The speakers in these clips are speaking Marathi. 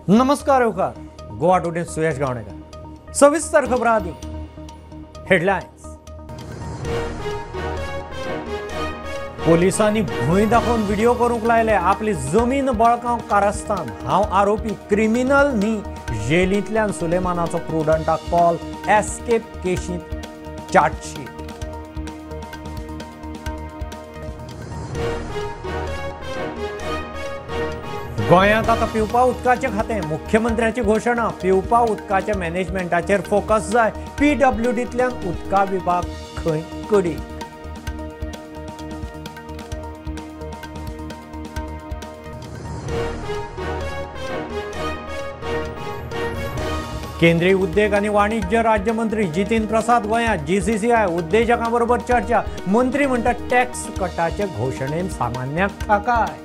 नमस्कार येवकार गोवा टुडे सुयश गावणेकर सविस्तर खबर आदी हेडलाइन्स। पोलिसांनी भंय दाखोवन व्हिडिओ करूंक लायले आपली जमीन बळकावंक कारस्थान। हांव आरोपी क्रिमिनल न्ही, जेलींतल्यान सुलेमानाचो प्रुडंटाक कॉल, एस्केप केशींत चार्जशीट। गोंयांत आतां पिवपा उदकाचें खातें, मुख्यमंत्र्याची घोशणा। पिवपा उदकाच्या मॅनेजमेंटाचेर फोकस जाय, PWDंतल्यान उदका विभाग खंय कडी। केंद्रीय उद्देग आनी वाणिज्य राज्यमंत्री जितीन प्रसाद गोंयांत। GCCI उद्देजकां बरोबर चर्चा। मंत्री म्हणटात टॅक्स कटाचे घोशणेन सामान्याक थाकाय।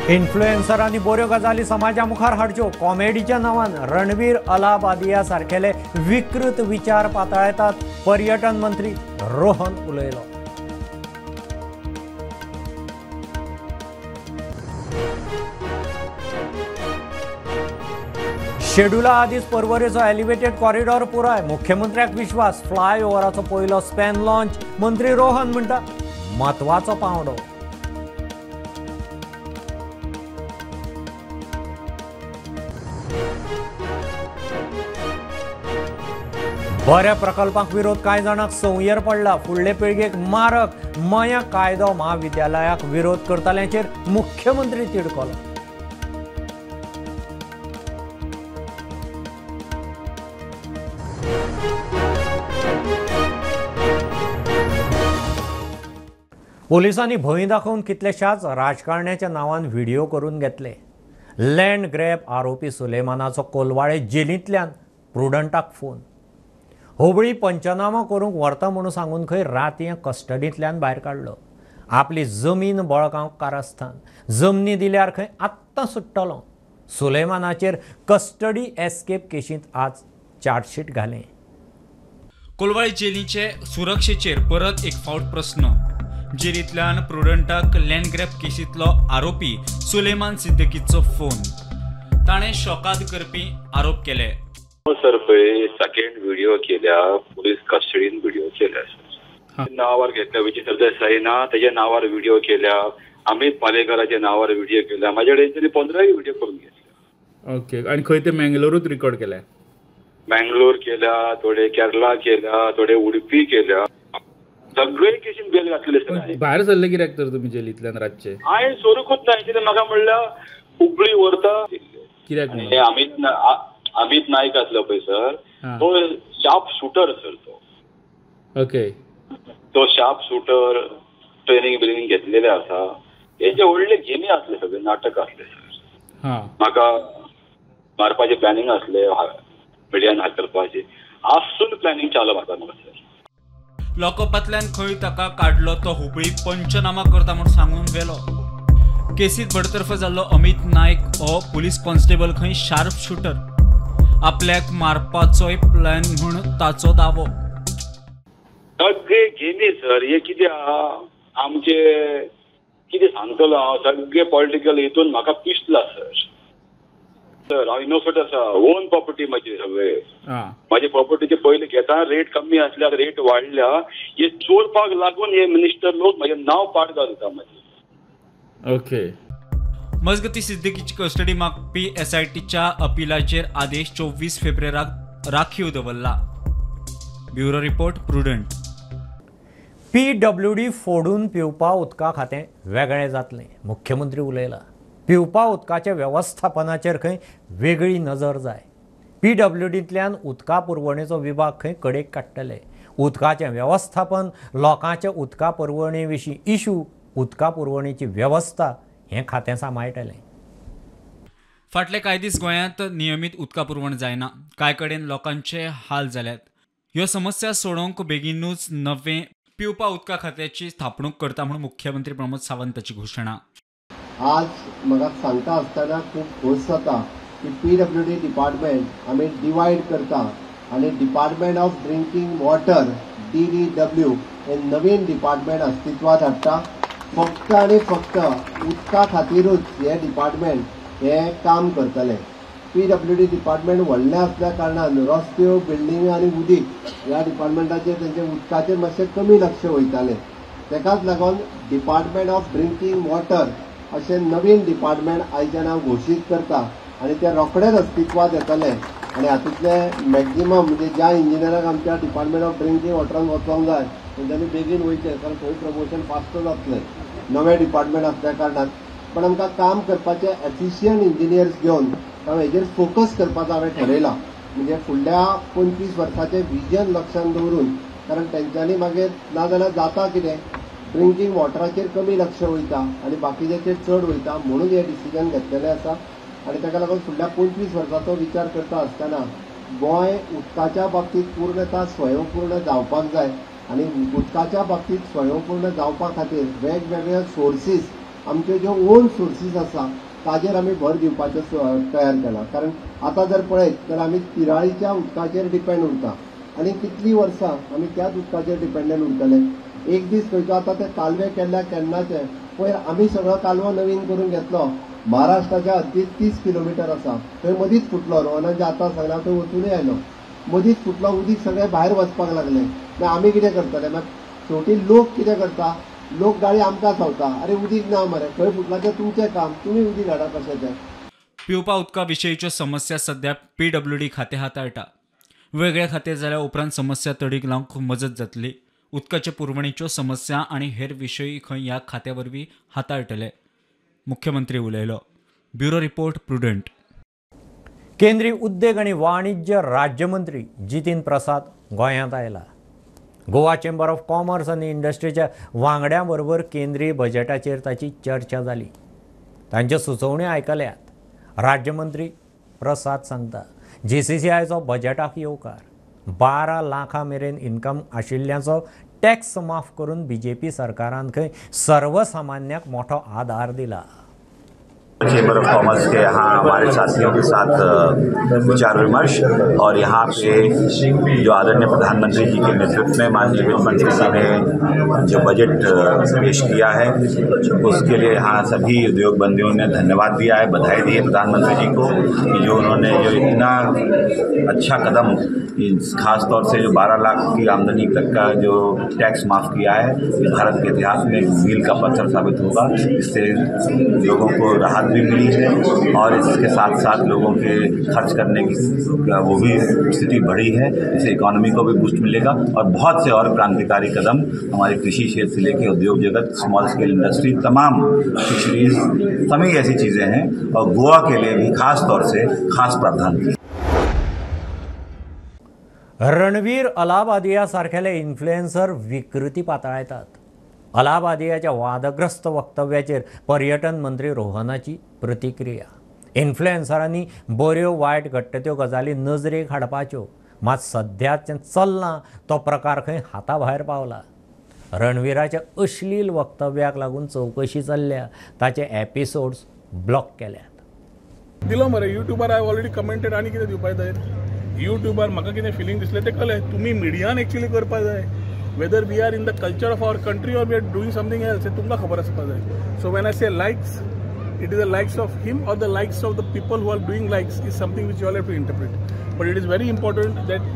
इन्फ्लुएन्सरांनी बऱ्यो गजाली समाजा मुखार हाडच्यो। कॉमेडीच्या नांवान रणवीर अलाहाबादिया सारकेले विकृत विचार पातळयतात, पर्यटन मंत्री रोहन उलयलो। शेड्युला आदींच पर्वरेचो एलिव्हेटेड कॉरिडॉर पुराय, मुख्यमंत्र्याक विश्वास। फ्लायओव्हराचो पयलो स्पॅन लॉन्च, मंत्री रोहन म्हणटा म्हत्वाचो पावंडो। बऱ्या प्रकल्पांक विरोध कांय जाणांक संवयर पडला। फुडले पिळगेक मारक, मया कायदो महाविद्यालयाक विरोध करतल्यांचेर मुख्यमंत्री तिडकलो। पोलिसांनी भंय दाखोवन कितलेशाच राजकारण्याच्या नांवान व्हिडिओ करून घेतले। लँड ग्रॅब आरोपी सुलेमानाचो कोलवाळे जेलींतल्यान प्रुडंटाक फोन। होबळी पंचनामा करूंक व्हरता म्हणून सांगून खंय रातये कस्टडींतल्यान भायर काडलो। आपली जमीन बळकावंक कारस्थान, जमनी दिल्यार खंय आत्तां सुट्टलो। सुलेमानाचेर कस्टडी एस्केप केशींत आज चार्जशीट घालें। कोलवाळे जेलीचे सुरक्षेचेर परत एक फावट प्रस्न। जेलींतल्यान प्रुडंटाक लँड ग्रॅब केशींतलो आरोपी सुलेमान सिद्दीकीचो फोन। ताणें शॉकाद करपी आरोप केले। सर पळय सेकंड व्हिडिओ केल्या, पुलीस कस्टडीन व्हिडिओ केल्या। नावार घेतल्या विचित्र देसाई ना त्याच्या नावार व्हिडिओ केल्या, अमित पालेकराच्या नावार व्हिडिओ केल्या। माझ्या कडेन 15 व्हिडिओ करून घेतल्या। ओके, आणि खंय ते मंगळुरूत रिकॉर्ड केल्या? मंगळूर केल्या, थोडे केरला केल्या, थोडे उडपी केल्या, सगळे केशीन बेल घातलेले। भायर सरले कित्याक तर तुमी जेलींतल्यान रातचे? हांवें सोरूकूच ना, कितें म्हाका म्हणल्यार हुबळी व्हरता कित्याक। अमित नाईक आसलो पळय सर, तो शार्प शूटर सर। तो ओके, तो शार्प शूटर ट्रेनिंग घेतलेले आसा। हेचे व्हडले गेमी आसले, सगळे नाटक आसले सर। म्हाका मारपाचे प्लॅनिंग आसले, मिडियान हाकलपाचे आसून प्लॅनिंग चालू म्हाका सर। लॉकअपांतल्यान खंय ताका काडलो तो हुबळी पंचनामा करता म्हूण सांगून गेलो। केसीत बडतर्फ जाल्लो अमित नाईक हो पुलीस कॉन्स्टेबल खंय शार्प शूटर। आपल्याक मारपाचोय प्लॅन म्हूण ताचो दावो। सगळे गेमी सर, हे कितें आमचे कितें सांगतलो हांव, सगळे पॉलिटिकल हितून म्हाका पिसला सर। सर हांव इनोसंट आसा, ओन प्रॉपर्टी म्हाजी सगळे। म्हाजे प्रॉपर्टीचे पयलीं घेता, रेट कमी आसल्यार रेट वाडल्या। हे चोरपाक लागून हे मिनिस्टर लोक म्हाजे नांव पाड घालता म्हाजे। ओके, मजगती सिद्दीकीची कस्टडी मागपी SITच्या अपिलाचेर आदेश 24 फेब्रुवारीक राखीव दवरला। Bureau report prudent. PWD फोडून पिवपा उदका खातें वेगळें जातलें, मुख्यमंत्री उलयला। पिवपा उदकाच्या वेवस्थापनाचेर खंय वेगळी नजर जाय। PWDंतल्यान उदका पुरवणेचो विभाग खंय कडेक काडटले। उदकाचें वेवस्थापन, लोकांच्या उदका पुरवणे विशीं इश्यू, उदका पुरवणेची वेवस्था हें खातें सांबाळटलें। फाटले कांय दीस गोंयांत नियमीत उदका पुरवण जायना। कांय कडेन लोकांचे हाल जाल्यात। ह्यो समस्या सोडोवंक बेगीनूच नवें पिवपा उदका खात्याची स्थापणूक करता म्हणून मुख्यमंत्री प्रमोद सावंताची घोशणा। आज म्हाका सांगता आसतना खूब खोस जाता की PWD डिपार्टमेंट आमी डिवायड करता आनी department of drinking water DDW हे नवीन डिपार्टमेंट अस्तित्वात हाडटा. फक्त आनी फक्त उदका खातीरूच हे डिपार्टमेंट हे काम करतले. PWD डिपार्टमेंट व्हडलें आसल्या कारणान रस्त्यो, बिल्डिंग आनी उदीक ह्या डिपार्टमेंटाचेर तेंचे उदकाचेर मातशें कमी लक्ष वयतालें. तेकाच लागून डिपार्टमेंट ऑफ ड्रिंकींग वॉटर अशें नवीन डिपार्टमेंट आयच्यान हांव घोशीत करता आनी ते रोखडेच अस्तित्वात येतले. आनी हातूंतले मॅक्झिमम म्हणजे ज्या इंजिनियरांक आमच्या डिपार्टमेंट ऑफ ड्रिंकींग वॉटरान वचोंक जाय तेंच्यांनी बेगीन वयचें, कारण थंय प्रमोशन फास्ट जातलें नवें डिपार्टमेंट आसल्या कारणान. पण आमकां काम करपाचे एफिशियंट इंजिनियर्स घेवन हेजेर फोकस करपाचो हांवें ठरयलां. म्हणजे फुडल्या 25 वर्सांचें विजन लक्षांत दवरून, कारण तेंच्यांनी मागीर नाजाल्यार जाता कितें, ड्रिंकींग वॉटराचेर कमी लक्ष वयता आनी बाकीच्याचेर चड वयता, म्हणून हे डिसिजन घेतलेलें आसा. आनी ताका लागून फुडल्या 25 वर्सांचो विचार करता आसतना गोंय उदकाच्या बाबतींत पूर्णता स्वयंपूर्ण जावपाक जाय. आनी उदकाच्या बाबतींत स्वयंपूर्ण जावपा खातीर वेगवेगळे सोर्सीस, आमच्यो ज्यो ओन सोर्सीस आसा ताजेर आमी भर दिवपाचो तयार केला. कारण आतां जर पळयत जाल्यार आमी तिराळीच्या उदकाचेर डिपेंड उरता आनी कितलीं वर्सां आमी त्याच उदकाचेर डिपेंडंट उरतले. एक दीस खंयचो आतां ते कालवे केल्ल्या केन्नाचे पयर आमी सगळो कालवो नवीन करून घेतलो. महाराष्ट्राच्या हद्दीत 30 किलोमिटर आसा, थंय मदींच फुटलो. रोहनाच्या आतां सांगला थंय वचूनय आयलो, मदींच फुटलो. उदीक सगळें भायर वचपाक लागलें. मागीर आमी कितें करतले? मागीर शेवटी लोक कितें करता, लोक गाडी आमकां सांगता, अरे उदीक ना मरे, खंय फुटला तें तुमचें काम, तुमी उदीक हाडा कशें तें. पिवपा उदका विशयीच्यो समस्या सध्या PWD खातें हाताळटा. वेगळे खातें जाल्या उपरांत समस्या तडीक लावंक मजत जातली. उदकाचे पुरवणीच्यो समस्या आनी हेर विशयी खंय ह्या खात्या वरवीं हाताळटले, मुख्यमंत्री उलयलो. Bureau report, prudent. केंद्रीय उद्देग आणि वाणिज्य राज्यमंत्री जितीन प्रसाद गोंयांत आयला. गोवा चेंबर ऑफ कॉमर्स आनी इंडस्ट्रीच्या वांगड्यां बरोबर केंद्रीय बजेटाचेर ताची चर्चा जाली. तांच्यो सुचोवण्यो आयकल्यात. राज्यमंत्री प्रसाद सांगता, GCCIचो बजेटाक येवकार. 12 लाखां मेरेन इन्कम आशिल्ल्यांचो टॅक्स माफ करून BJP सरकारान खंय सर्वसामान्याक मोठो आधार दिला. चेंबर ऑफ कॉमर्स के यहाँ हमारे साथियों के साथ विचार विमर्श, और यहाँ पे जो आदरणीय प्रधानमंत्री जी के नेतृत्व में माननीय वित्त मंत्री जी ने जो बजट पेश किया है उसके लिए यहाँ सभी उद्योग बंदियों ने धन्यवाद दिया है, बधाई दी है प्रधानमंत्री जी को कि जो उन्होंने जो इतना अच्छा कदम, खास तौर से जो 12 लाख की आमदनी तक का जो टैक्स माफ़ किया है, भारत के इतिहास में मील का पत्थर साबित होगा. इससे लोगों को राहत भी मिली है और इसके साथ साथ लोगों के खर्च करने की वो भी स्थिति बढ़ी है. इससे इकोनॉमी को भी बूस्ट मिलेगा और बहुत से और क्रांतिकारी कदम हमारे कृषि क्षेत्र से लेकर उद्योग जगत, स्मॉल स्केल इंडस्ट्री, तमाम फिशरीज, सभी ऐसी चीज़ें हैं. और गोवा के लिए भी खास तौर से खास प्रावधान किए. रणवीर अलाहाबादिया सारखेले इन्फ्लुएन्सर विकृती पातळायतात. अलाहाबादियाच्या वादग्रस्त वक्तव्याचेर पर्यटन मंत्री रोहनाची प्रतिक्रिया. इन्फ्लुएन्सरांनी बऱ्यो वायट घडटा त्यो गजाली नजरेक हाडपाच्यो, मात सध्याचें चलना तो प्रकार खंय हाता भायर पावला. रणवीराच्या अश्लील वक्तव्याक लागून चवकशी चल्ल्या. ताचे एपिसोड्स ब्लॉक केल्यात. दिलो मरे युट्यूबार हांवें ऑलरेडी कमेंटेड. आनी कितें दिवपाक जाय? युट्यूबार म्हाका कितें फिलींग दिसलें तें कळ्ळें. तुमी मिडियान एक्चुअली करपाक जाय. Whether we are in the culture of our country or we are doing something else, हें तुमकां खबर आसपाक जाय. So when I say likes, it is the likes of him or the likes of the people who are doing likes is something which you all have to interpret. But it is very important that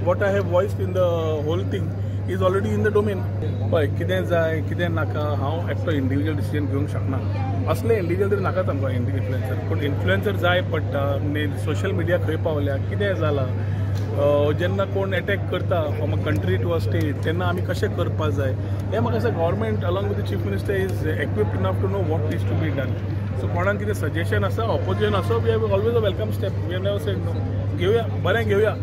what I have voiced in the whole thing is already in the domain. पळय कितें जाय कितें नाका हांव एकटो इंडिविज्युअल डिसिजन घेवंक शकना. असले इंडिविज्युअल तरी नाकाच आमकां इन्फ्लुएन्सर. पूण इन्फ्लुएन्सर जाय पडटा. सोशल मिडिया खंय पावल्या, कितें जालां, जेन्ना कोण अटॅक करता from a country to a state तेन्ना आमी कशें करपाक जाय हें म्हाका दिसता government along with the chief minister is equipped enough to know what needs to be done. So कोणाक कितें सजेशन आसा, ऑपोजिशन आसा, we have always a welcome step. We have never said no. घेवया, बरें घेवया.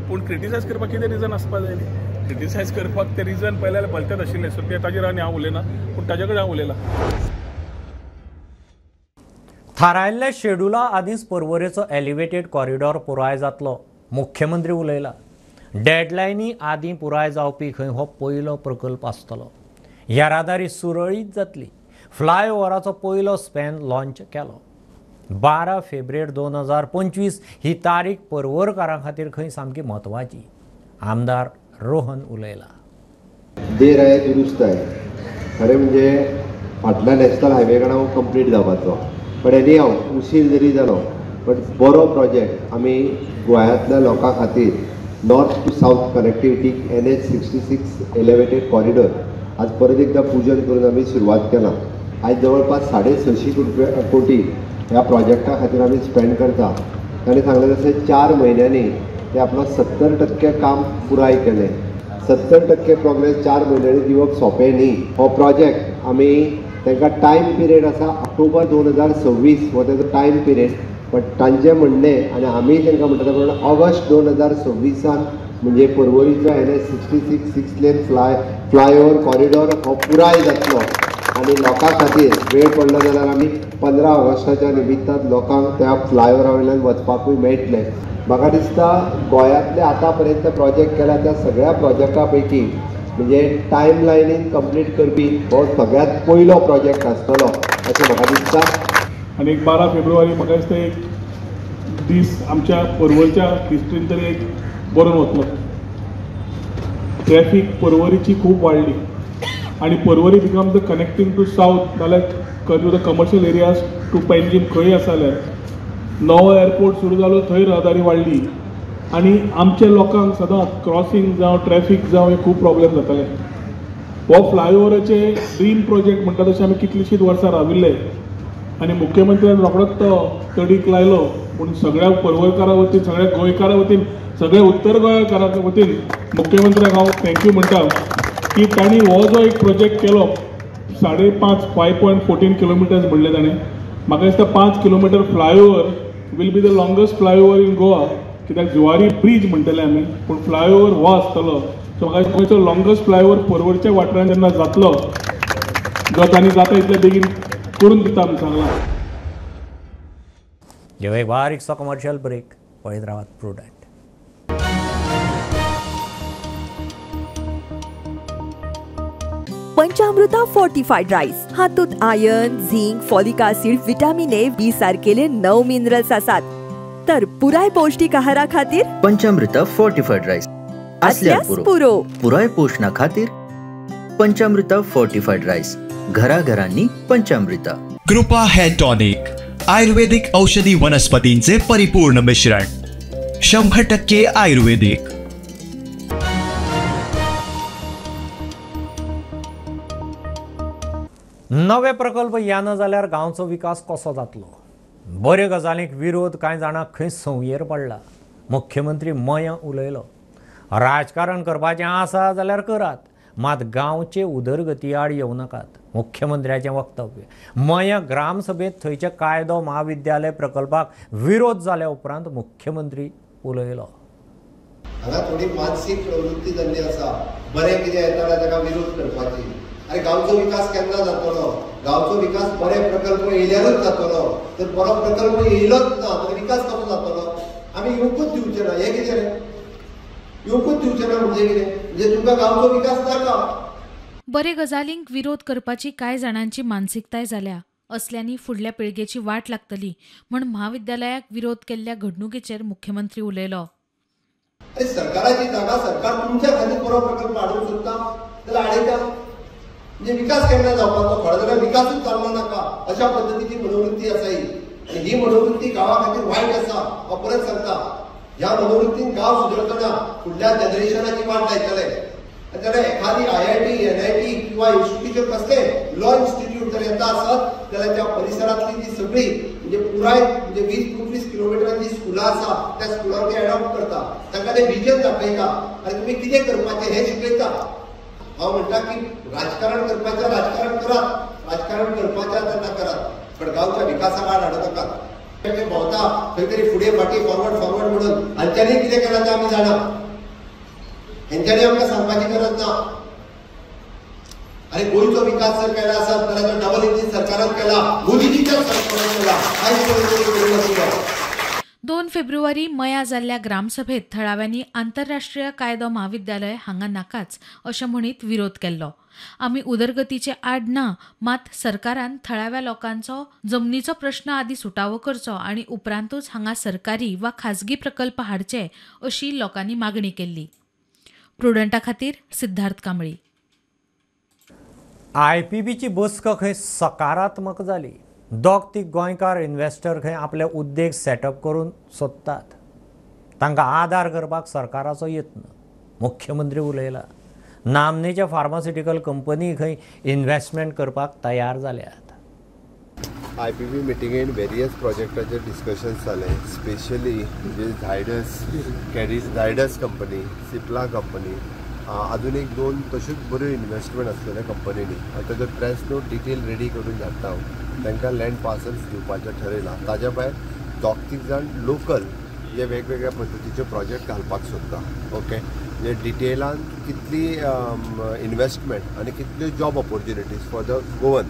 पूण क्रिटिसायज करपाक कितें रिजन आसपाक जाय न्ही. क्रिटिसायज करपाक तें रिजन पयले जाल्यार भलतेंच आशिल्लें. सो तें ताजेर आनी हांव उलयना, पूण ताजे कडेन हांव उलयलां. थारायल्ल्या शेड्युला आदींच पर्वरेचो एलिव्हेटेड कॉरिडॉर पुराय जातलो, मुख्यमंत्री उलयला. डेडलायनी आदीं पुराय जावपी खंय हो पयलो प्रकल्प आसतलो. येरादारी सुरळीत जातली. फ्लायओव्हराचो पयलो स्पॅन लॉन्च केलो. 12 फेब्रेर 2025 ही तारीख पर्वरकारां खातीर खंय सामकी म्हत्वाची. आमदार रोहन उलयला. देर आहे दुरुस्त आहे. खरें म्हणजे फाटल्या नॅशनल हायवे कडा कंप्लीट जावपाचो. बट एनी हांव उशीर जरी जालो बट बरो प्रोजेक्ट आमी गोंयांतल्या लोकां खातीर north to south connectivity NH66 elevated corridor आज परत एकदा पूजन करून आमी सुरवात केला. आज जवळपास 650 कोटी ह्या प्रोजेक्टा खातीर आमी स्पेंड करता. ताणें सांगलें तशें 4 म्हयन्यांनी ते आपलो 70% काम पुराय केलें. 70% प्रोग्रेस 4 म्हयन्यांनी दिवप सोंपें न्ही. हो प्रोजेक्ट आमी तांकां टायम पिरियड आसा ऑक्टोबर 2026 हो तेजो टायम पिरियड. बट तांचें म्हणणें आनी आमी तांकां म्हणटा ते प्रमाणे ऑगस्ट 2026 म्हणजे पर्वरीचो NH66 6 लेन फ्लायओव्हर कॉरिडॉर हो पुराय जातलो. आनी लोकां खातीर वेळ पडलो जाल्यार आमी 15 ऑगस्टाच्या निमित्तान लोकांक त्या फ्लायओव्हरा वयल्यान वचपाकूय मेळटलें. म्हाका दिसता गोंयांतले आतां पर्यंत प्रोजेक्ट केला त्या सगळ्या प्रोजेक्टा पैकी म्हणजे टायम लायनीन कंप्लीट करपी हो सगळ्यात पयलो प्रोजेक्ट आसतलो अशें म्हाका दिसता. आणि 12 फेब्रुवारी म्हाका दिसता एक दीस आमच्या पर्वरीच्या हिस्ट्रीन तरी एक बरोवन वतलो. ट्रॅफिक पर्वरीची खूब वाडली आणि Porvorim becomes the connecting to south नाल्यार to the commercial areas to Panjim खंय आसा जाल्यार नवो एअरपोर्ट सुरू जालो थंय रहदारी वाडली आणि आमच्या लोकांक सदांच क्रॉसींग जावं ट्रॅफिक जावं हे खूब प्रॉब्लेम जाताले. हो फ्लायओव्हराचे ड्रीम प्रोजेक्ट म्हणटा तशें आमी कितलींशींच वर्सां राविल्ले आणि मुख्यमंत्र्यान रोखडोच तो तडीक लायलो. पूण सगळ्या पर्वरकारां वतीन सगळ्या गोंयकारां वतीन सगळ्या उत्तर गोंयकारां वतीन मुख्यमंत्र्याक हांव थँक्यू म्हणटा की तांणी हो जो एक प्रोजेक्ट केलो 5.14 किलोमिटर्स म्हणले ताणें. म्हाका दिसता 5 kilometre flyover will be the longest flyover in Goa. कित्याक जुवारी ब्रीज म्हणटले आमी पूण फ्लायओव्हर हो आसतलो. सो म्हाका गोंयचो लॉंगेस्ट फ्लायओव्हर पर्वरच्या वाठारांत जेन्ना जातलो जो तांणी जाता इतले बेगीन करून दिता आमी सांगलां. जेव्हा एक बारीकसो कमर्शियल ब्रेक पळयत रावात प्रुडंट. पंचामृता फोर्टिफाईड राईस हातूंत iron, zinc, folic acid, vitamin A, B सारकेले 9 minerals आसात. तर पुराय पौष्टिक आहारा खातीर पंचामृता फोर्टिफाईड राईस असल्यास पुरो पुराय पोषणा खातीर पंचामृता फोर्टिफाईड राईस. घराघरांनी पंचामृता. कृपा हेअर टॉनिक आयुर्वेदिक औषधी वनस्पतींचे परिपूर्ण मिश्रण 100% आयुर्वेदिक. नवे प्रकल्प येना जाल्यार गांवचो विकास कसो जातलो? बरे गजालींक विरोध कांय जाणांक खंय संवयेर पडला. मुख्यमंत्री मया उलयलो. राजकारण करपाचें आसा जाल्यार करात, मात गांवचे उदरगती आड येवं नाकात. मुख्यमंत्र्याचें वक्तव्य. मया ग्रामसभेत थंयच्या कायदो महाविद्यालय प्रकल्पाक विरोध जाल्या उपरांत मुख्यमंत्री उलयलो. हांगा थोडी मानसीक प्रवृत्ती जाल्ली आसा. बरें कितें येता जाल्यार ताका विरोध करपाची. अरे गांवचो विकास केन्ना जातलो? गांवचो विकास बरे प्रकल्प येयल्यारूच जातलो. जर बरो प्रकल्प येयलोच ना तर विकास कसो जातलो? आमी येवकूच दिवचे ना. हें कितें रे? येवकूच दिवचे ना म्हणजे कितें? म्हणजे तुमकां गांवचो विकास नाका. बरे गजालींक विरोध करपाची कांय जाणांची मानसिकताय जाल्या. असल्यांनी फुडल्या पिळगेची वाट लागतली म्हण महाविद्यालयाक विरोध केल्ल्या घडणुकेचेर मुख्यमंत्री उलयलो. अरे सरकाराची जागा सरकार तुमच्या खातीर बरो प्रकल्प हाडूंक सोदता जाल्यार हाडयता. म्हणजे विकास केन्ना जावपाचो? खरो जाल्यार विकासूच जावंक नाका अशा पद्दतीची मनोवृत्ती आसा ही. आनी ही मनोवृत्ती गांवा खातीर वायट आसा. हांव परत सांगता, ह्या मनोवृत्तीन गांव सुदरतना फुडल्या जनरेशनाची वाट लायतले. जाल्यार एखादी IIT, NIT किंवा इन्स्टिट्यूट कसले लॉ इन्स्टिट्यूट जर येता आसत जाल्यार त्या परिसरांतली जी सगळी म्हणजे पुराय म्हणजे 20-25 किलोमिटरांची स्कुलां आसा त्या स्कुलांक ते एडॉप्ट करता. तांकां ते विजन दाखयता आनी तुमी कितें करपाचें हें शिकयता. हांव म्हणटा की राजकारण करपाचें राजकारण करात, राजकारण करपाचें तेन्ना करात, पण गांवच्या विकासाक आड हाडूं नाकात. ते भोंवता खंय तरी फुडें फाटीं फॉरवर्ड म्हणून हांच्यांनी कितें केलां तें आमी जाणा. हेंच्यांनी आमकां सांगपाची गरज ना. अरे गोंयचो विकास जर केला आसत जाल्यार डबल इंजीन सरकारान केला, मोदीजीच्या सरकारान केला. आयज 2 फेब्रुवारी मया जाल्ल्या ग्रामसभेत थळाव्यांनी आंतरराष्ट्रीय कायदो महाविद्यालय हांगा नाकाच अशें म्हणीत विरोध केल्लो. आमी उदरगतीचे आड ना, मात सरकारान थळाव्या लोकांचो जमनीचो प्रश्न आदी सुटावो करचो आनी उपरांतूच हांगा सरकारी वा खाजगी प्रकल्प हाडचे अशी लोकांनी मागणी केल्ली. प्रुडंटा खातीर सिद्धार्थ कांबळी. IPBची बसका खंय सकारात्मक जाली. दोग तीग गोंयकार इन्व्हेस्टर खंय आपले उद्देग सेटअप करून सोदतात. तांकां आदार करपाक सरकाराचो यत्न. मुख्यमंत्री उलयला. नामनेच्या फार्मास्युटिकल कंपनी खंय इन्व्हेस्टमेंट करपाक तयार जाल्यात. IPB मिटिंगेन वेरियस प्रोजेक्टाचेर डिस्कशन्स जाले, स्पेशली म्हणजे झायडस कंपनी, सिप्ला कंपनी, अजून एक दोन तश्योच बऱ्यो इन्व्हेस्टमेंट आसलेल्या कंपनींनी. आतां जर प्रेस नोट डिटेल रेडी करून धाडटा हांव, तांकां लँड पार्सल्स दिवपाचें ठरयलां. ताज्या भायर दोग तीग जाण लोकल जे वेगवेगळ्या पद्दतीचे प्रोजेक्ट घालपाक सोदता. ओके, जे डिटेलान कितली इन्व्हेस्टमेंट आनी कितल्यो job opportunities for the Goan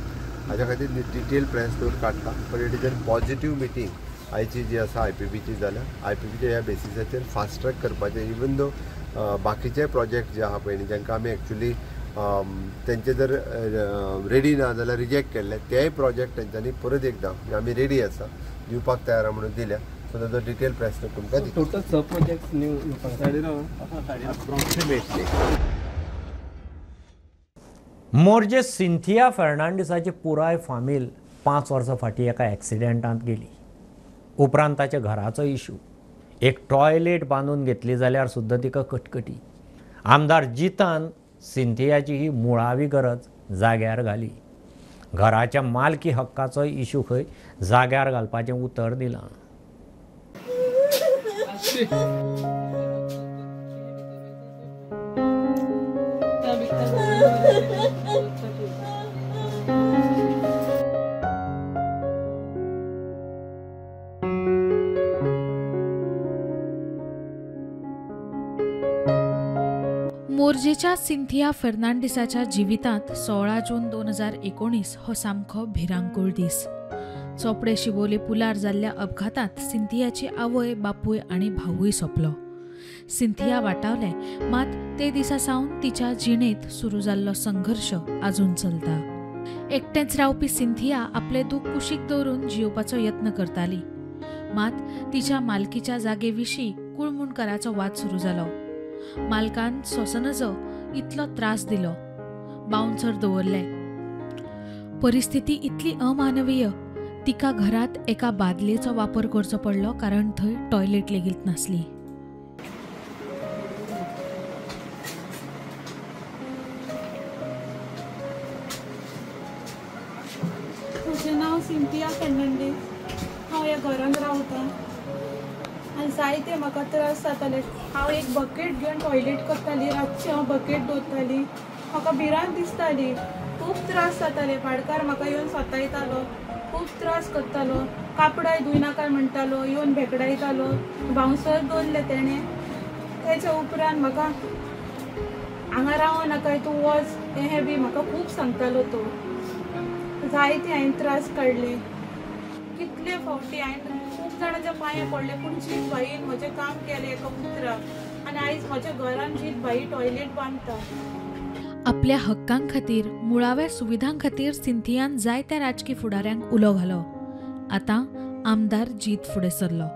हाच्या खातीर डिटेल प्रेस नोट काडटा. पण it is a positive meeting आयची जी आसा IPBची जाल्यार IPBच्या ह्या बेसिसाचेर फास्ट ट्रॅक करपाचें. इवन दो बाकीचे प्रोजेक्ट जे आहा पळय न्ही, जांकां आमी एक्चुली तेंचे जर रेडी ना जाल्यार रिजेक्ट केल्ले, तेय प्रोजेक्ट तेंच्यांनी परत एकदां आमी रेडी आसा दिवपाक तयार आहा म्हणून दिल्या. सो ताचो डिटेल प्रेस नोट तुमकां दिता. टोटल सब प्रोजेक्ट्स अप्रॉक्सिमेटली मोर्जे सिंथिया फेर्नांडिसाची पुराय फामील 5 वर्सां फाटीं एका एक्सिडेंटांत गेली. उपरांत ताच्या घराचो इशू. एक टॉयलेट बांदून घेतली जाल्यार सुद्दां तिका कटकटी. आमदार जितान सिंथियाची ही मुळावी गरज जाग्यार घाली. घराच्या मालकी हक्काचो इशू खंय जाग्यार घालपाचें उतर दिलां. मोर्जेच्या सिंथिया फेर्नांडिसाच्या जिवितांत 16 जून 2019 हो सामको भिरांकूळ दीस. चोपडे शिवोले पुलार जाल्ल्या अपघातांत सिंथियाची आवय, बापूय आनी भाऊय सोंपलो. सिंथिया वाटावले, मात ते दिसा सावन तिच्या जिणेंत सुरू जाल्लो संघर्श आजून चलता. एकटेंच रावपी सिंथिया आपले दूख कुशीक दवरून जियोवपाचो यत्न करताली. मात तिच्या मालकीच्या जागेविशीं कुळमुणकाराचो वाद सुरू जालो. मालकान सोसनजो इतलो त्रास दिलो, बाउन्सर दवरले. परिस्थिती इतली अमानवीय, तिका घरात एका बादलेचो वापर करचो पडलो कारण थंय टॉयलेट लेगीत नासली. म्हजें नांव सिंथिया फेर्नांडीस. हांव ह्या घरांत रावतां आनी जायते म्हाका त्रास जाताले. हांव एक बकेट घेवन टॉयलेट करताली. रातची हांव बकेट दवरताली. म्हाका भिरांत दिसताली. खूब त्रास जाताले. भाडकार म्हाका येवन सतायतालो, खूब त्रास करतालो. कापडाय धुयनाका म्हणटालो, येवन भेकडायतालो. बाउन्सर दवरले तेणें. तेच्या उपरांत म्हाका हांगा रावो नाका, तूं वच, हें बी म्हाका खूब सांगतालो तो. जायते हांवें त्रास काडले. कितले फावटी हांवें खूब जाणांच्या पांयां पडले, पूण जीत भाईन म्हजें काम केलें एका पुत्राक. आनी आयज म्हज्या घरान जीत भाई टॉयलेट बांदता. आपल्या हक्कां खातीर, मुळाव्या सुविधां खातीर सिंथियान जायत्या राजकी फुडाऱ्यांक उलो घालो. आतां आमदार जीत फुडें सरलो.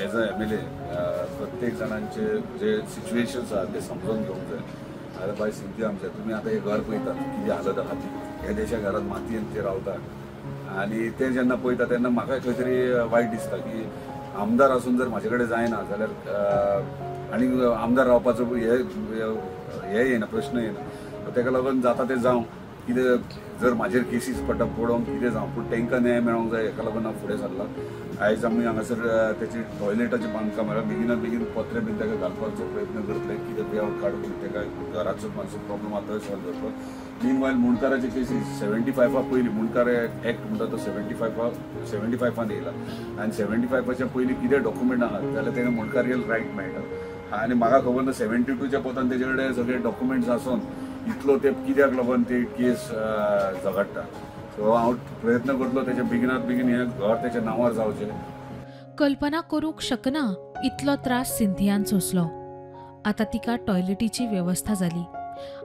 एज अ MLA प्रत्येक जाणांचे जे सिच्युएशन्स आहात ते समजून घेवंक जाय. आतां बाय सिंथिया आमच्या तुमी आतां हे घर पळयतात कितें हालत आहा ती. हे देशा घरांत मातयेन ते रावतात आनी ते जेन्ना पळयता तेन्ना म्हाका खंय तरी वायट दिसता की आमदार आसून जर म्हाजे कडेन जायना जाल्यार आनी आमदार रावपाचो हे येना, प्रश्न येना. ताका लागून जाता तें जावं, कितें जर म्हाजेर केसीस पडोवंक कितें जावं, पूण तांकां न्याय मेळोंक जाय, हेका लागून हांव फुडें सरला. आयज आमी हांगासर तेची टॉयलेटाचें बांदकाम बेगिना बेगीन पत्रे बीन ताका घालपाचो प्रयत्न करतले. कितें पेआवट काडून ताका घराचो मातसो प्रॉब्लम आतां सॉल्व करपाक. मीनवायल मुणकाराचे केसीस 75 पयलीं मुणकार एक्ट म्हणटा तो 75 येयला. आनी 75च्या पयलीं कितें डॉक्युमेंट आहात जाल्यार ताका मुणकारेल रायट मेळटा. आनी म्हाका खबर ना 72च्या पोतान तेजे कडेन सगळे डॉक्युमेंट्स आसून इतलो ते कित्याक लागून ती केस झगडटा. सो हांव प्रयत्न करतलो तेचे बेगिनात बेगीन हें घर तेच्या नांवार जावचें. कल्पना करूंक शकना इतलो त्रास सिंथियान सोंसलो. आतां तिका टॉयलेटीची वेवस्था जाली.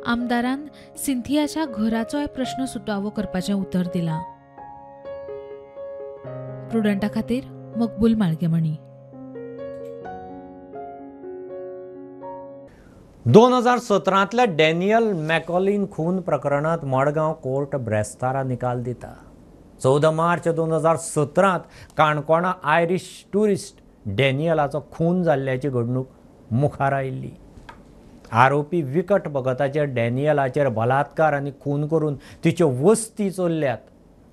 आमदारान सिंथियाच्या घराचोय प्रश्न सुटावो करपाचें उतर दिलां. प्रुडंटा खातीर मकबूल माळगेमणी. 2017 डॅनियल मॅकॉलिन खून प्रकरणात मडगांव कोर्ट ब्रेस्तारा निकाल दिता. 14 मार्च 2017 काणकोणा आयरिश ट्युरिस्ट डॅनियलाचो खून जाल्ल्याची घडणूक मुखार आयिल्ली. आरोपी विकट भगताचेर डॅनियलाचेर बलात्कार आनी खून करून तिच्यो वस्ती चोरल्यात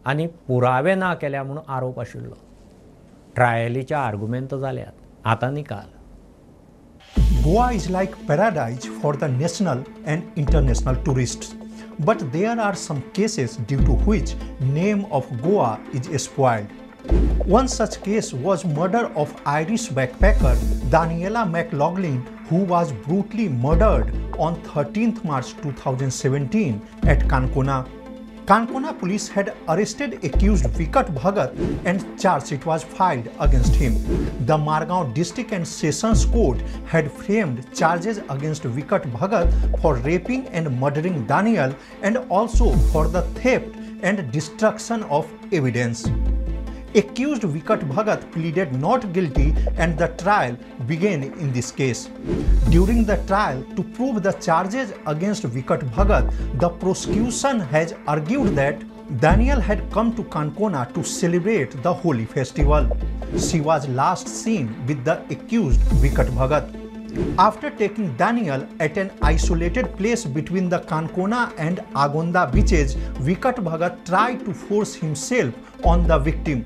आनी पुरावे ना केल्या म्हणून आरोप आशिल्लो. ट्रायलीचे आर्ग्युमेंट जाल्यात. आतां निकाल. Goa is like paradise for the national and international tourists. But there are some cases due to which name of Goa is spoiled. One such case was murder of Irish backpacker Daniela McLaughlin, who was brutally murdered on 13th March 2017 at Kankona. Kankona police had arrested accused Vikat Bhagat and charge sheet was filed against him. The Margao District and Sessions Court had framed charges against Vikat Bhagat for raping and murdering Daniel and also for the theft and destruction of evidence. Accused Vikat Bhagat pleaded not guilty and the trial began in this case. During the trial, to prove the charges against Vikat Bhagat, the prosecution has argued that Daniel had come to Kankona to celebrate the Holi festival. She was last seen with the accused Vikat Bhagat. After taking Daniel at an isolated place between the Kankona and Agonda beaches, Vikat Bhagat tried to force himself on the victim.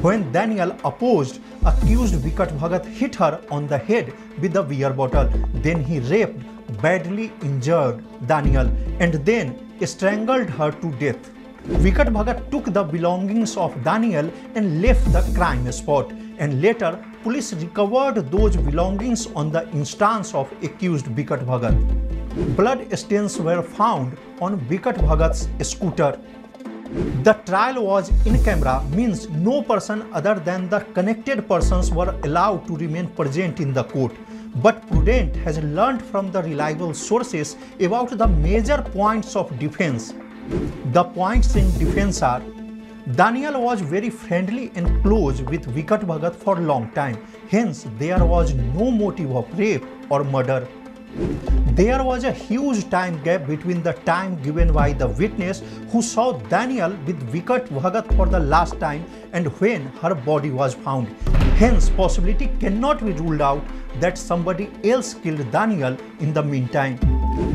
When Daniel opposed, accused Vikat Bhagat hit her on the head with a beer bottle. Then he raped, badly injured Daniel and then strangled her to death. Vikat Bhagat took the belongings of Daniel and left the crime spot, and later police recovered those belongings on the instance of accused Vikat Bhagat. Blood stains were found on Vikat Bhagat's scooter. The trial was in camera, means no person other than the connected persons were allowed to remain present in the court. But Prudent has learned from the reliable sources about the major points of defense. The points in defense are: Daniel was very friendly and close with Vikat Bhagat for a long time, hence there was no motive of rape or murder. There was a huge time gap between the time given by the witness who saw Daniel with Vikat Bhagat for the last time and when her body was found. Hence, possibility cannot be ruled out that somebody else killed Daniel in the meantime.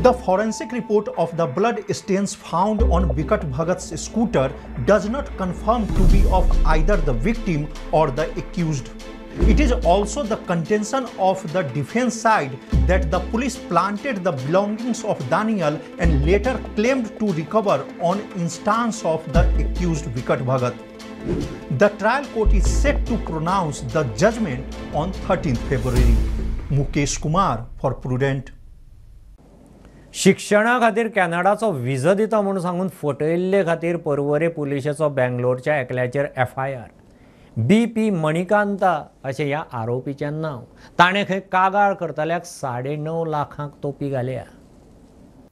The forensic report of the blood stains found on Vikat Bhagat's scooter does not confirm to be of either the victim or the accused. It is also the contention of the defense side that the police planted the belongings of Daniel and later claimed to recover on instance of the accused Vikat Bhagat. The trial court is set to pronounce the judgment on 13th February. Mukesh Kumar for Prudent. शिक्षणा खातीर कॅनडाचो विजा दिता म्हणून सांगून फटयल्ले खातीर पर्वरे पुलिशेचो बेंगलोरच्या एकल्याचेर FIR. BP मणिकांता अशें ह्या आरोपीचें नांव. ताणें खंय कागाळ करतल्याक 9.5 लाखांक तोपी घाल्या.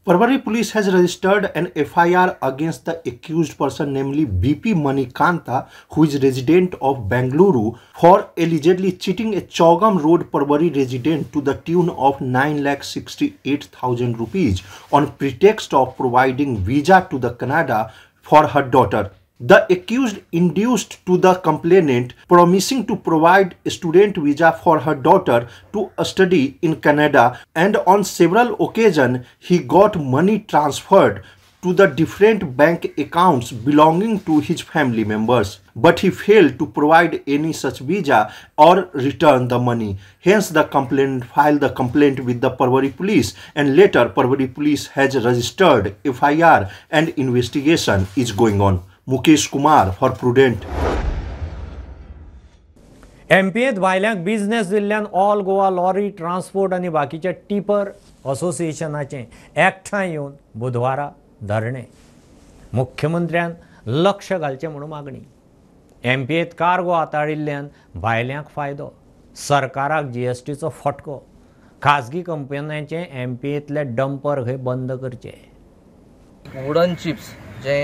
Parwari police has registered an FIR against the accused person, namely BP Manikanta, who is resident of Bengaluru, for allegedly cheating a Chaugam Road Parwari resident to the tune of 9,68,000 rupees on pretext of providing visa to the Canada for her daughter. The accused induced to the complainant promising to provide a student visa for her daughter to study in Canada, and on several occasions he got money transferred to the different bank accounts belonging to his family members, but he failed to provide any such visa or return the money. Hence the complainant filed the complaint with the Parwari police, and later Parwari police has registered FIR and investigation is going on. Mukesh Kumar for Prudent. MPAत भायल्यांक बिझनेस दिल्ल्यान ऑल गोवा लॉरी ट्रान्सपोर्ट आनी बाकीच्या टिपर असोसिएशनाचें एकठांय येवन बुधवारा धरणे. मुख्यमंत्र्यान लक्ष घालचें म्हणून मागणी. MPAत कार्गो आताळिल्ल्यान भायल्यांक फायदो. सरकाराक GSTचो फटको. खाजगी कंपन्यांचे MPAतले डंपर खंय बंद करचे. वुडन चिप्स जे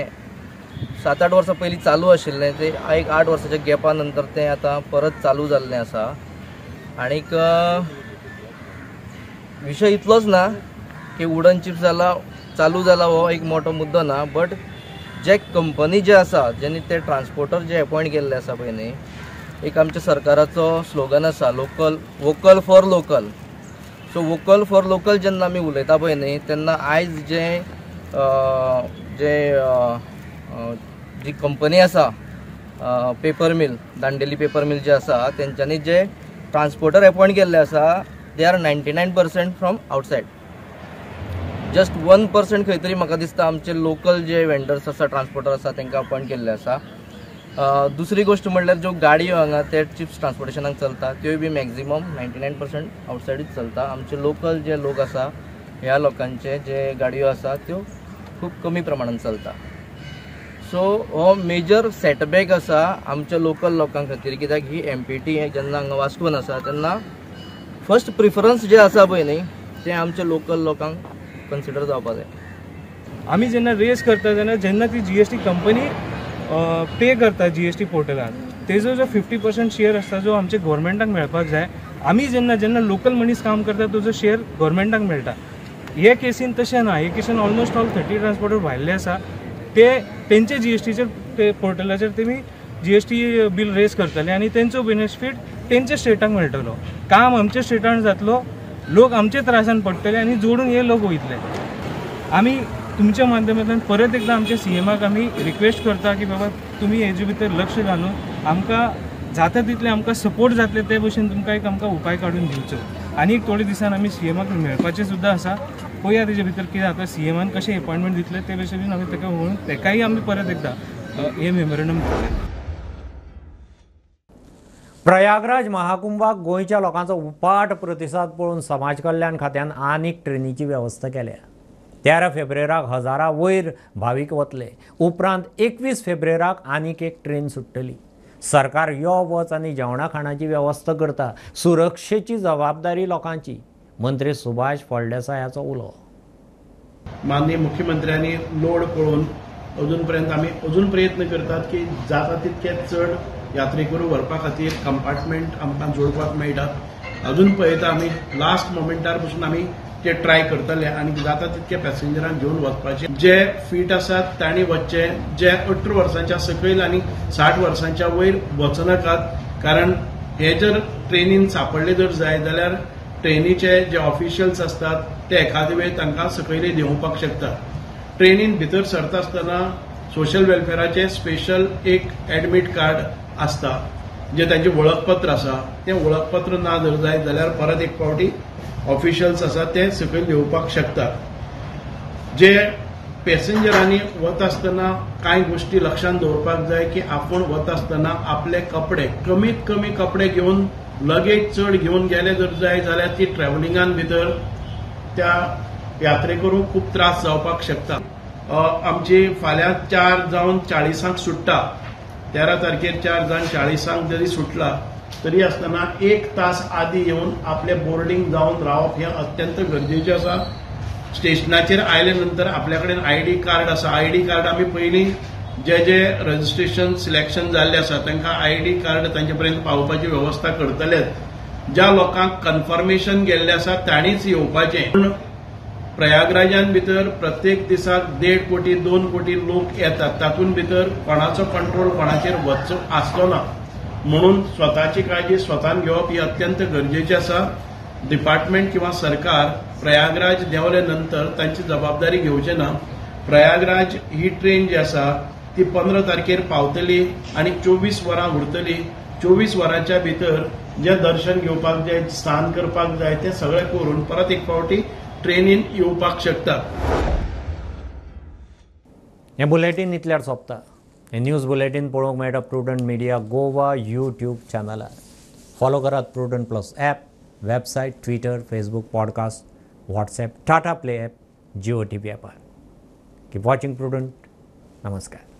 7-8 वर्सां पयलीं चालू आशिल्लें ते एक 8 वर्साच्या गॅपा नंतर तें आतां परत चालू जाल्लें आसा. आनीक विषय इतलोच ना की वुडन चिप्स चालू जाला हो एक मोठो मुद्दो ना, बट जे कंपनी जे आसा जेणे ते ट्रान्सपोर्टर जे अपॉइंट केल्ले आसा पळय न्ही, एक आमच्या सरकाराचो स्लोगन आसा vocal for local. So vocal for local जेन्ना आमी उलयता पळय न्ही, तेन्ना आयज जी कंपनी आसा paper mill, Dandeli paper mill जे आसा, तेंच्यांनी जे ट्रान्सपोर्टर अपॉइंट केल्ले आसा they are 99% from outside. Just 1% खंय तरी म्हाका दिसता आमचे लोकल जे वेंडर्स आसा, ट्रान्सपोर्टर आसा, तांकां अपॉइंट केल्ले आसा. दुसरी गोष्ट म्हणल्यार ज्यो गाडयो हांगा ते चिप्स ट्रान्सपोर्टेशनाक चलता त्यो बी मॅक्झिमम 99% आउटसायडूच चलता. आमचे लोकल जे लोक आसा ह्या लोकांचे जे गाडयो आसा त्यो खूब कमी प्रमाणात चलता. सो हो मेजर सेटबॅक आसा आमच्या लोकल लोकां खातीर, कित्याक ही MPT जेन्ना हांगा वास्कोन आसा तेन्ना फर्स्ट प्रिफरन्स जे आसा पळय न्ही ते आमच्या लोकल लोकांक कन्सिडर जावपाक जाय. आमी जेन्ना रेस करता जेन्ना ती GST कंपनी पे करता GST पोर्टलार, तेजो जो 50% शेअर आसता जो आमच्या गव्हर्मेंटाक मेळपाक जाय, आमी जेन्ना लोकल मनीस काम करता तो शेअर गव्हर्मेंटाक मेळटा. हे केसीन तशें ना. हे केसीन ऑलमोस्ट ऑल 30 ट्रान्सपोर्टर भायल्ले आसा, ते तेंचे GSTचेर पोर्टलाचेर तेमी GST बील रेस करतले आनी तेंचो बेनिफीट तेंच्या स्टेटाक मेळटलो. काम आमच्या स्टेटान जातलो, लोक आमचे त्रासान पडटले आनी जोडून हे लोक वयतले. आमी तुमच्या माध्यमांतल्यान परत एकदा आमच्या CMाक आमी रिक्वेस्ट करता की बाबा तुमी हेजे भितर लक्ष घालून आमकां जाता तितले आमकां सपोर्ट जातले ते भशेन तुमकां एक आमकां उपाय काडून दिवचो. आनी थोडे दिसान आमी CMाक मेळपाचे सुद्दां आसा. पळया तेजे भितर कितें जाता, CMान कशें अपॉइंटमेंट दितले ते भशेन आमी ताका म्हणून तेकाय आमी परत एकदा हे मेमोरेंडम दितले. प्रयागराज महाकुंभाक गोंयच्या लोकांचो उपाट प्रतिसाद पळोवन समाज कल्याण खात्यान आनीक ट्रेनीची वेवस्था केल्या. 13 फेब्रुवाराक हजारां वयर भावीक वतले. उपरांत 21 फेब्रुवाराक आनीक एक ट्रेन सुट्टली. सरकार यो वच आनी जेवणा खाणाची वेवस्था करता. सुरक्षेची जबाबदारी लोकांची. मंत्री सुभाष फळदेसायाचो उलो. माननीय मुख्यमंत्र्यांनी लोड पळोवन अजून पर्यंत आमी अजून प्रयत्न करतात की जाता तितके चड यात्रेकरू व्हरपा खातीर कंपार्टमेंट आमकां जोडपाक मेळटात. अजून पळयता आमी लास्ट मोमेंटार पसून आमी ते ट्राय करतले आनी जाता तितके पॅसेंजरांक घेवन वचपाचे. जे फीट आसात तांणी वचचे, जे 18 वर्सांच्या सकयल आनी 60 वर्सांच्या वयर वचनाकात, कारण हे जर ट्रेनीन सांपडले जर जाय जाल्यार ट्रेनीचे जे ऑफिशियल्स असतात ते एखादे वेळ तांकां सकयले देंवोवपाक शकतात. ट्रेनीन भितर सरता आसतना सोशल वेलफेअराचे स्पेशल एक एडमीट कार्ड आसता, जे तांचे वळखपत्र आसा. ते वळखपत्र ना जर जाय जाल्यार परत एक फावटी ऑफिशियल्स आसा ते सकयल देंवोवपाक शकतात. जे पॅसेंजरांनी वता आसतना कांय गोष्टी लक्षांत दवरपाक जाय की आपूण वता आसतना आपले कपडे कमीत कमी कपडे घेवन लगेज चड घेवन गेले जर जाय जाल्यार ती ट्रॅव्हलिंगान भितर त्या यात्रेकरूंक खूब त्रास जावपाक शकता. आमची फाल्यां 4 जावन 40 सुट्टा. 13 तारखेर 4 जावन 40 जरी सुटला तरी आसतना 1 तास आदी येवन आपले बोर्डिंग जावन रावप हे अत्यंत गरजेचे आसा. स्टेशनाचेर आयले नंतर आपल्या कडेन ID कार्ड आसा. ID कार्ड आमी पयलीं जे रजिस्ट्रेशन सिलेक्शन जाल्ले आसा तांकां ID कार्ड तांचे पर्यंत पावोवपाची वेवस्था करतलेच. ज्या लोकांक कन्फर्मेशन गेल्ले आसा तांणीच येवपाचें. पूण प्रयागराजान भितर प्रत्येक दिसाक 1.5 कोटी 2 कोटी लोक येतात. तातूंत भितर कोणाचो कंट्रोल कोणाचेर वचचो आसलो ना. म्हणून स्वताची काळजी स्वतान घेवप ही अत्यंत गरजेची आसा. डिपार्टमेंट किंवा सरकार प्रयागराज देंवले नंतर तांची जबाबदारी घेवचे ना. प्रयागराज ही ट्रेन जी आसा ती 15 तारखेर पावतली आनी 24 वरां उरतली. 24 वरांच्या भितर जे दर्शन घेवपाक जाय, स्नान करपाक जाय ते सगळें करून परत एक फावटी ट्रेनीन येवपाक शकता. हें बुलेटीन इतल्यार सोंपता. हे न्यूज बुलेटीन पळोवंक मेळटा प्रुडंट मिडिया गोवा YouTube चॅनलार. फॉलो करात Prudent plus app, website, Twitter, Facebook, podcast, WhatsApp, Tata play app, Jio TV ॲपार. Keep watching Prudent. नमस्कार.